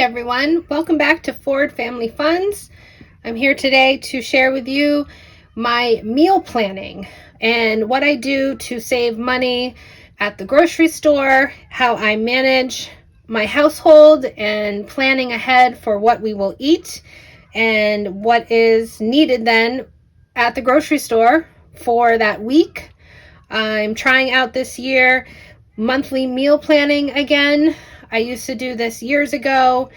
everyone, welcome back to Ford Family Funds. I'm here today to share with you my meal planning and what I do to save money at the grocery store, how I manage my household and planning ahead for what we will eat and what is needed then at the grocery store for that week. I'm trying out this year monthly meal planning again. I used to do this years ago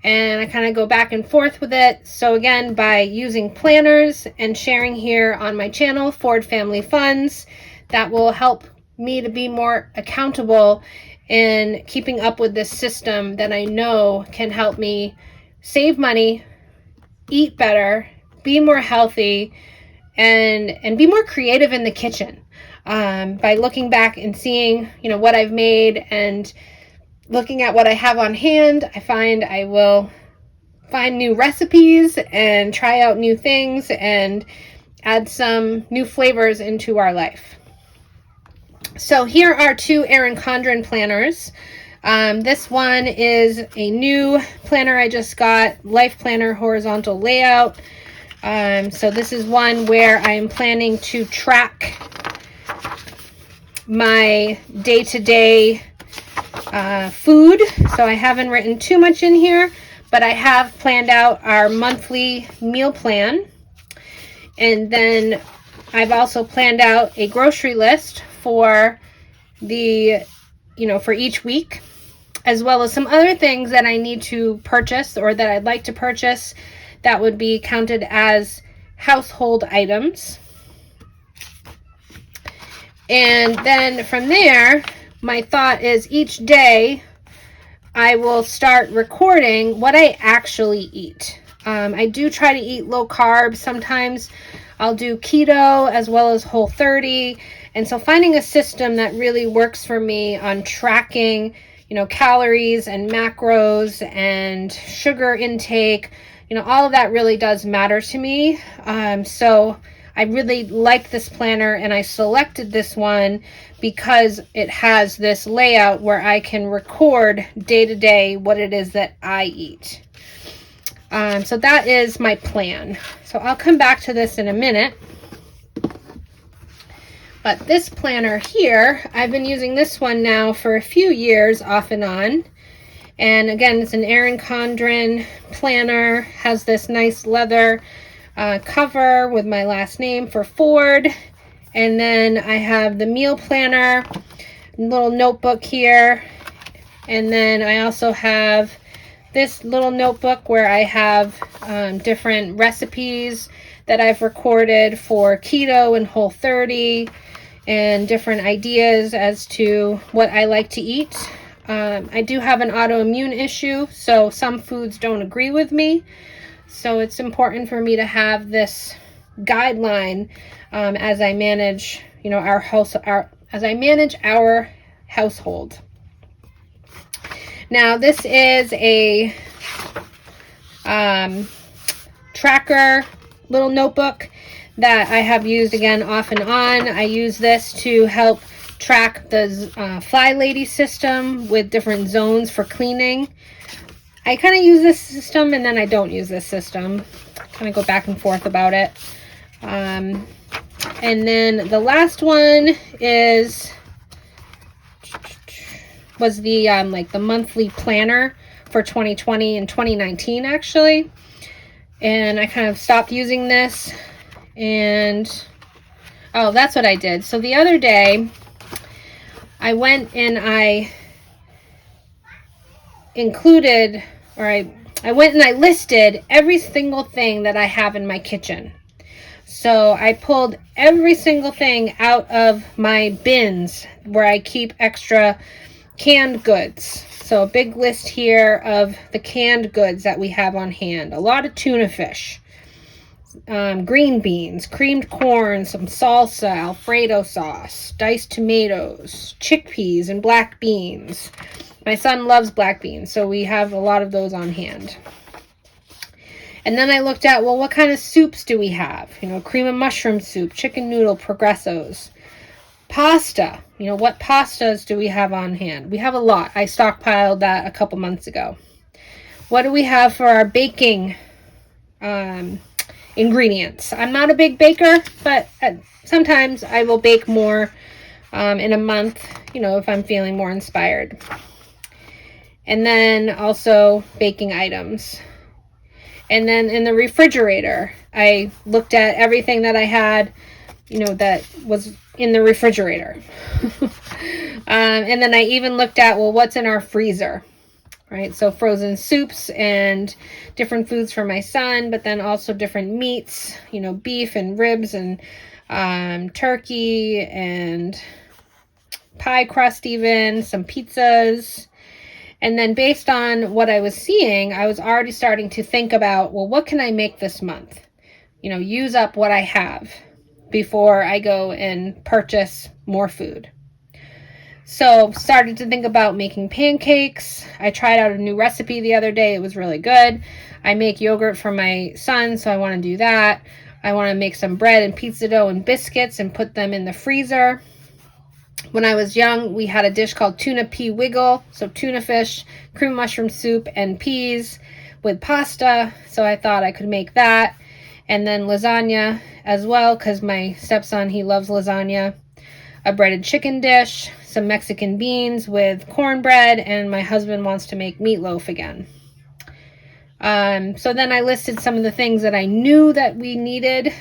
and I kind of go back and forth with it. So again, by using planners and sharing here on my channel, Ford Family Funds, that will help me to be more accountable in keeping up with this system that I know can help me save money, eat better, be more healthy, and be more creative in the kitchen. By looking back and seeing, what I've made and looking at what I have on hand, I find I will find new recipes and try out new things and add some new flavors into our life. So here are two Erin Condren planners. This one is a new planner I just got, Life Planner Horizontal Layout. So this is one where I'm planning to track my day-to-day food. So I haven't written too much in here, but I have planned out our monthly meal plan. And then I've also planned out a grocery list for for each week, as well as some other things that I need to purchase or that I'd like to purchase that would be counted as household items. And then from there, my thought is each day I will start recording what I actually eat. I do try to eat low carb. Sometimes I'll do keto as well as Whole30. And so finding a system that really works for me on tracking, calories and macros and sugar intake, all of that really does matter to me. So I really like this planner and I selected this one because it has this layout where I can record day to day what it is that I eat. So that is my plan. So I'll come back to this in a minute. But this planner here, I've been using this one now for a few years off and on. And again, it's an Erin Condren planner, has this nice leather cover with my last name for Ford. And then I have the meal planner, little notebook here. And then I also have this little notebook where I have different recipes that I've recorded for keto and Whole30 and different ideas as to what I like to eat. I do have an autoimmune issue, so some foods don't agree with me. So it's important for me to have this guideline as I manage, our household. Now this is a tracker little notebook that I have used again off and on. I use this to help track the Fly Lady system with different zones for cleaning. I kind of use this system and then I don't use this system. Kind of go back and forth about it. And then the last one was the the monthly planner for 2020 and 2019 actually. And I kind of stopped using this and that's what I did. So the other day I went and I went and I listed every single thing that I have in my kitchen. So I pulled every single thing out of my bins where I keep extra canned goods. So a big list here of the canned goods that we have on hand. A lot of tuna fish, green beans, creamed corn, some salsa, Alfredo sauce, diced tomatoes, chickpeas, and black beans. My son loves black beans, so we have a lot of those on hand. And then I looked at, what kind of soups do we have? Cream of mushroom soup, chicken noodle, progressos. Pasta, what pastas do we have on hand? We have a lot. I stockpiled that a couple months ago. what do we have for our baking ingredients? I'm not a big baker, but sometimes I will bake more in a month, if I'm feeling more inspired. And then also baking items. And then in the refrigerator, I looked at everything that I had, that was in the refrigerator. And then I even looked at, well, what's in our freezer, right? So frozen soups and different foods for my son, but then also different meats, beef and ribs and turkey and pie crust, even some pizzas. And then based on what I was seeing, I was already starting to think about, well, what can I make this month? Use up what I have before I go and purchase more food. So started to think about making pancakes. I tried out a new recipe the other day. It was really good. I make yogurt for my son, so I want to do that. I want to make some bread and pizza dough and biscuits and put them in the freezer. When I was young, we had a dish called tuna pea wiggle. So tuna fish, cream mushroom soup, and peas with pasta. So I thought I could make that. And then lasagna as well, because my stepson, he loves lasagna. A breaded chicken dish, some Mexican beans with cornbread, and my husband wants to make meatloaf again. So then I listed some of the things that I knew that we needed.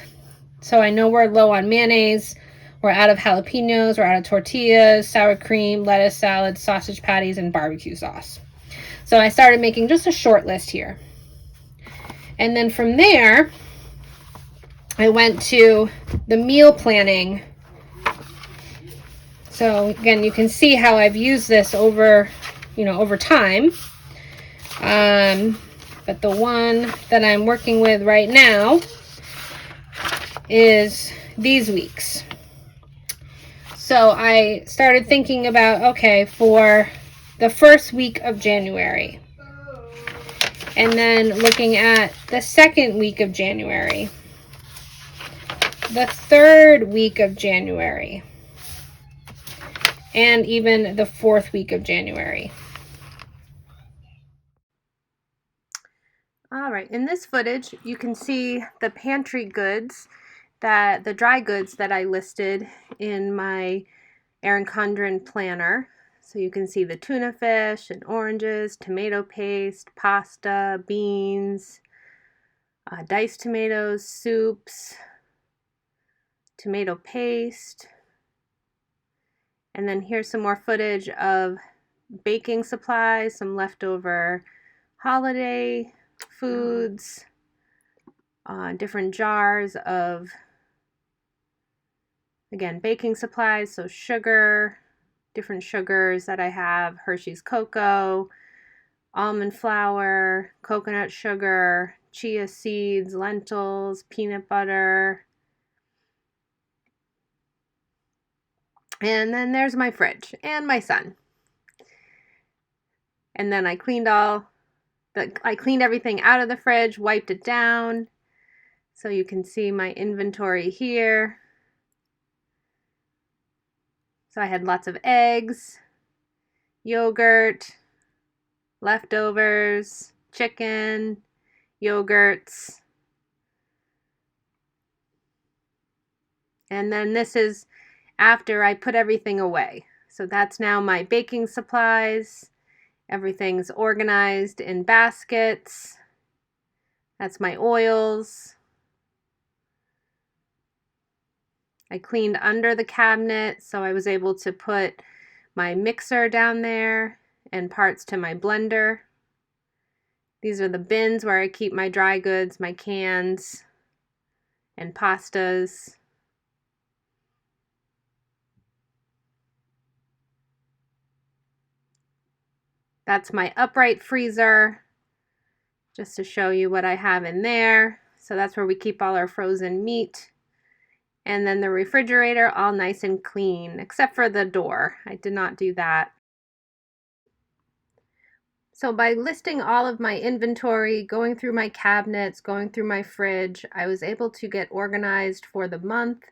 So I know we're low on mayonnaise. We're out of jalapenos, we're out of tortillas, sour cream, lettuce, salad, sausage patties, and barbecue sauce. So I started making just a short list here. And then from there, I went to the meal planning. So again, you can see how I've used this over time. But the one that I'm working with right now is these weeks. So I started thinking about, okay, for the first week of January, and then looking at the second week of January, the third week of January, and even the fourth week of January. All right, in this footage, you can see the pantry goods, the dry goods that I listed in my Erin Condren planner. So you can see the tuna fish and oranges, tomato paste, pasta, beans, diced tomatoes, soups, tomato paste. And then here's some more footage of baking supplies, some leftover holiday foods, different jars of, again, baking supplies, so sugar, different sugars that I have, Hershey's cocoa, almond flour, coconut sugar, chia seeds, lentils, peanut butter. And then there's my fridge and my son. And then I cleaned everything out of the fridge, wiped it down. So you can see my inventory here. So I had lots of eggs, yogurt, leftovers, chicken, yogurts. And then this is after I put everything away. So that's now my baking supplies. Everything's organized in baskets. That's my oils. I cleaned under the cabinet, so I was able to put my mixer down there and parts to my blender. These are the bins where I keep my dry goods, my cans, and pastas. That's my upright freezer, just to show you what I have in there. So that's where we keep all our frozen meat. And then the refrigerator, all nice and clean, except for the door. I did not do that. So by listing all of my inventory, going through my cabinets, going through my fridge, I was able to get organized for the month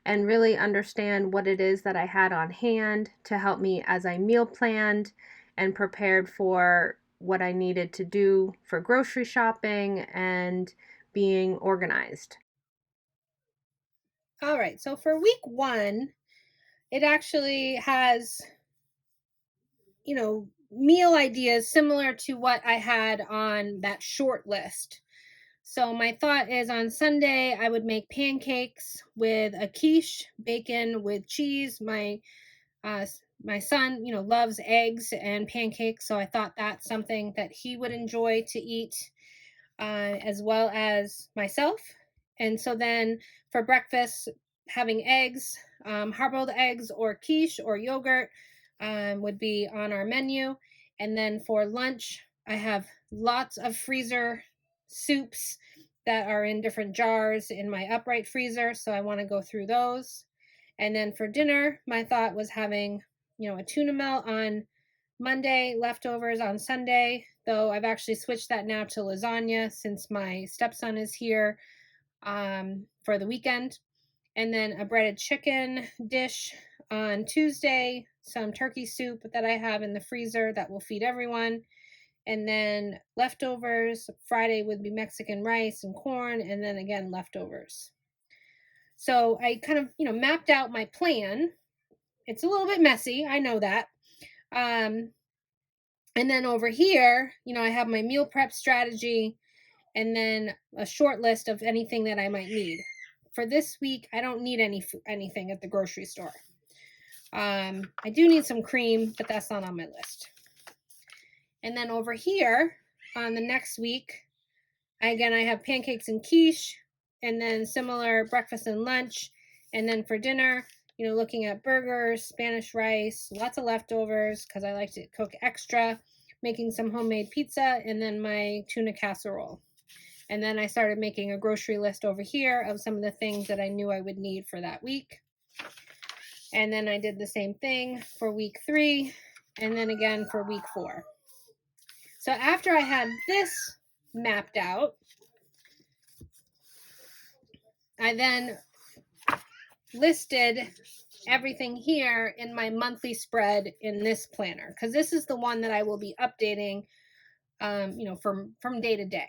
and really understand what it is that I had on hand to help me as I meal planned and prepared for what I needed to do for grocery shopping and being organized. All right, so for week 1, it actually has, meal ideas similar to what I had on that short list. So my thought is on Sunday, I would make pancakes with a quiche, bacon with cheese. Uh, my son, loves eggs and pancakes, so I thought that's something that he would enjoy to eat, as well as myself. And so then for breakfast, having eggs, hard-boiled eggs or quiche or yogurt would be on our menu. And then for lunch, I have lots of freezer soups that are in different jars in my upright freezer, so I want to go through those. And then for dinner, my thought was having, a tuna melt on Monday, leftovers on Sunday, though I've actually switched that now to lasagna since my stepson is here for the weekend. And then a breaded chicken dish on Tuesday, some turkey soup that I have in the freezer that will feed everyone. And then leftovers, Friday would be Mexican rice and corn, and then again, leftovers. So I kind of, mapped out my plan. It's a little bit messy, I know that. And then over here, I have my meal prep strategy and then a short list of anything that I might need. For this week, I don't need anything at the grocery store. I do need some cream, but that's not on my list. And then over here on the next week, I have pancakes and quiche, and then similar breakfast and lunch. And then for dinner, looking at burgers, Spanish rice, lots of leftovers because I like to cook extra, making some homemade pizza, and then my tuna casserole. And then I started making a grocery list over here of some of the things that I knew I would need for that week. And then I did the same thing for week 3, and then again for week 4. So after I had this mapped out, I then listed everything here in my monthly spread in this planner, because this is the one that I will be updating, from day to day.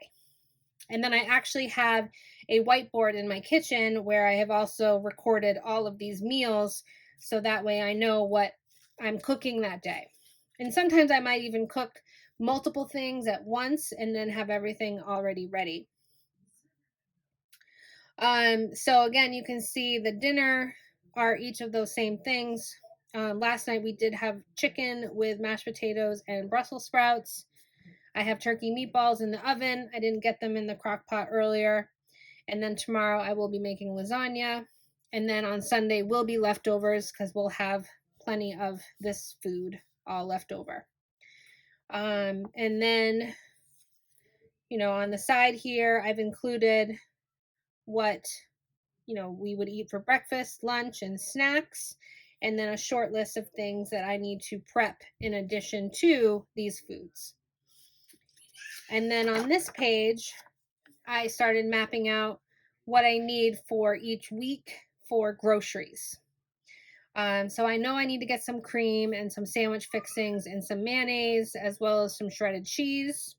And then I actually have a whiteboard in my kitchen where I have also recorded all of these meals, so that way I know what I'm cooking that day. And sometimes I might even cook multiple things at once and then have everything already ready. So again, you can see the dinner are each of those same things. Last night we did have chicken with mashed potatoes and Brussels sprouts. I have turkey meatballs in the oven. I didn't get them in the crock pot earlier. And then tomorrow I will be making lasagna. And then on Sunday will be leftovers because we'll have plenty of this food all left over. And then, on the side here, I've included what, we would eat for breakfast, lunch, and snacks, and then a short list of things that I need to prep in addition to these foods. And then on this page, I started mapping out what I need for each week for groceries. So I know I need to get some cream and some sandwich fixings and some mayonnaise, as well as some shredded cheese.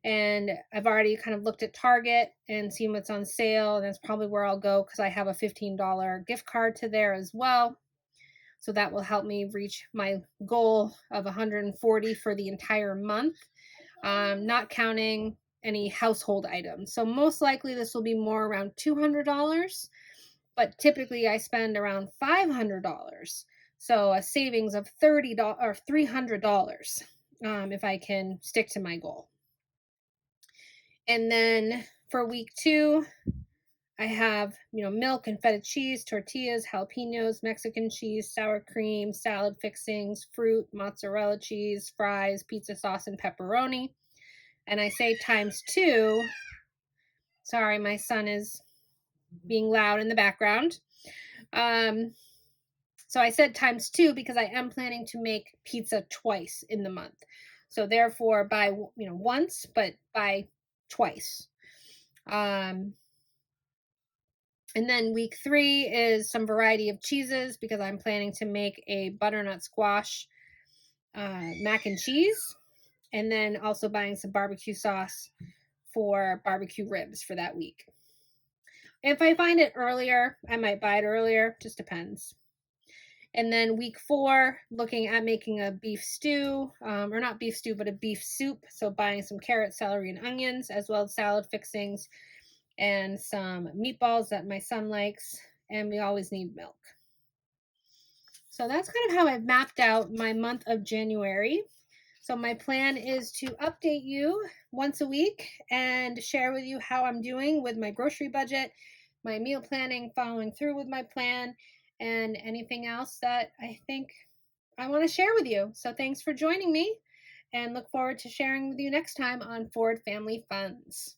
And I've already kind of looked at Target and seen what's on sale, and that's probably where I'll go because I have a $15 gift card to there as well. So that will help me reach my goal of $140 for the entire month, not counting any household items. So most likely this will be more around $200, but typically I spend around $500. So a savings of $30 or $300 if I can stick to my goal. And then for week 2, I have, milk and feta cheese, tortillas, jalapenos, Mexican cheese, sour cream, salad fixings, fruit, mozzarella cheese, fries, pizza sauce, and pepperoni. And I say times 2. Sorry, my son is being loud in the background. So I said times 2 because I am planning to make pizza twice in the month. So therefore, buy, once, but buy twice. And then week 3 is some variety of cheeses because I'm planning to make a butternut squash mac and cheese. and then also buying some barbecue sauce for barbecue ribs for that week. If I find it earlier, I might buy it earlier, just depends. And then week 4, looking at making a beef stew, or not beef stew, but a beef soup. So buying some carrots, celery, and onions, as well as salad fixings and some meatballs that my son likes. And we always need milk. So that's kind of how I've mapped out my month of January. So my plan is to update you once a week and share with you how I'm doing with my grocery budget, my meal planning, following through with my plan, and anything else that I think I want to share with you. So thanks for joining me, and look forward to sharing with you next time on Ford Family Funds.